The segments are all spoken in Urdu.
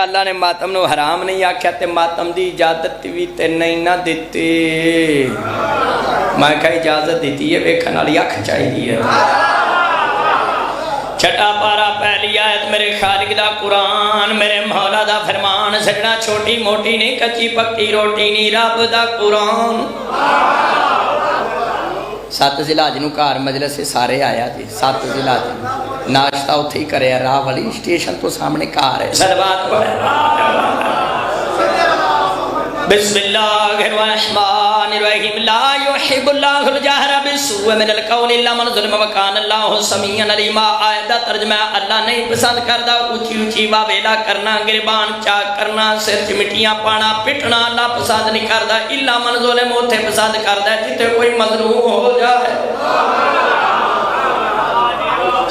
اللہ نے ماتم نو حرام نہیں آکھیا تے ماتم دی اجازت بھی تے نہیں نہ دیتے. میں کہا اجازت دیتی ہے ویکھن والی اکھ چاہیے. چھٹا پارا پہلی آیت میرے خالق دا قرآن میرے مولا دا فرمان سجنا چھوٹی موٹی نہیں کچی پکی روٹی نہیں رب دا قرآن. 7 ذی نو کار مجلس سے سارے آیا جی 7 ذی ناشتہ اتھے ہی کرے راہ والی اسٹیشن تو سامنے کار ہے. صلوات پڑھے بسم اللہ الرحمن الرحیم لا یحب اللہ الجہر بالسوء من القول الا من ظلم وکان اللہ سمیعا علیما. آیت دا ترجمہ اللہ نہیں پسند کردا اونچی اونچی واویلا کرنا گربان چاک کرنا سر چ مٹیاں پانا پٹنا اللہ پسند نہیں کردا الا من ظلم اوتھے پسند کردا جتے کوئی مظلوم ہو جائے.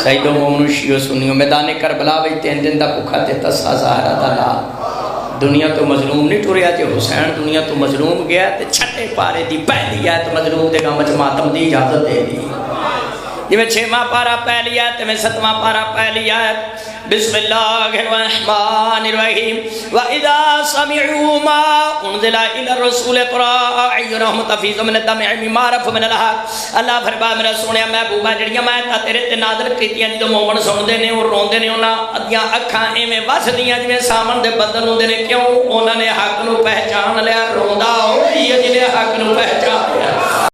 سیدوں مومنوں شیعوں سنیوں میدان کربلا وچ 3 دن دا بھوکا تے تسا زہرا دا لال. دنیا تو مظلوم نہیں ٹوریا تے حسین دنیا تو مظلوم گیا تے چھٹے پارے دی پہلی آیت مظلوم دے گام وچ ماتم دی اجازت دے دی. جی میں 6واں پارا پہلی آیت میں 7واں پارا پہلی آیت بسم اللہ الرحمن الرحیم وَإِذَا سَمِعُوا مَا أُنزِلَ إِلَى الرَّسُولِ تَرَىٰ أَعْيُنَهُمْ تَفِيضُ مِنَ الدَّمْعِ مِمَّا عَرَفُوا مِنَ الْحَقِّ. اللہ فرمایا میرا سونیا محبوبہ جڑیاں میں تا تیرے تے نازل کیتیاں جدوں مومن سندے نے اور روندے نے انہاں ادیاں اکھاں ایویں وسدیاں جویں سامن دے بدل ہوندے نے. کیوں انہاں نے حق نو پہچان لیا. روندا ہوئی جنے حق نو پہچان لیا.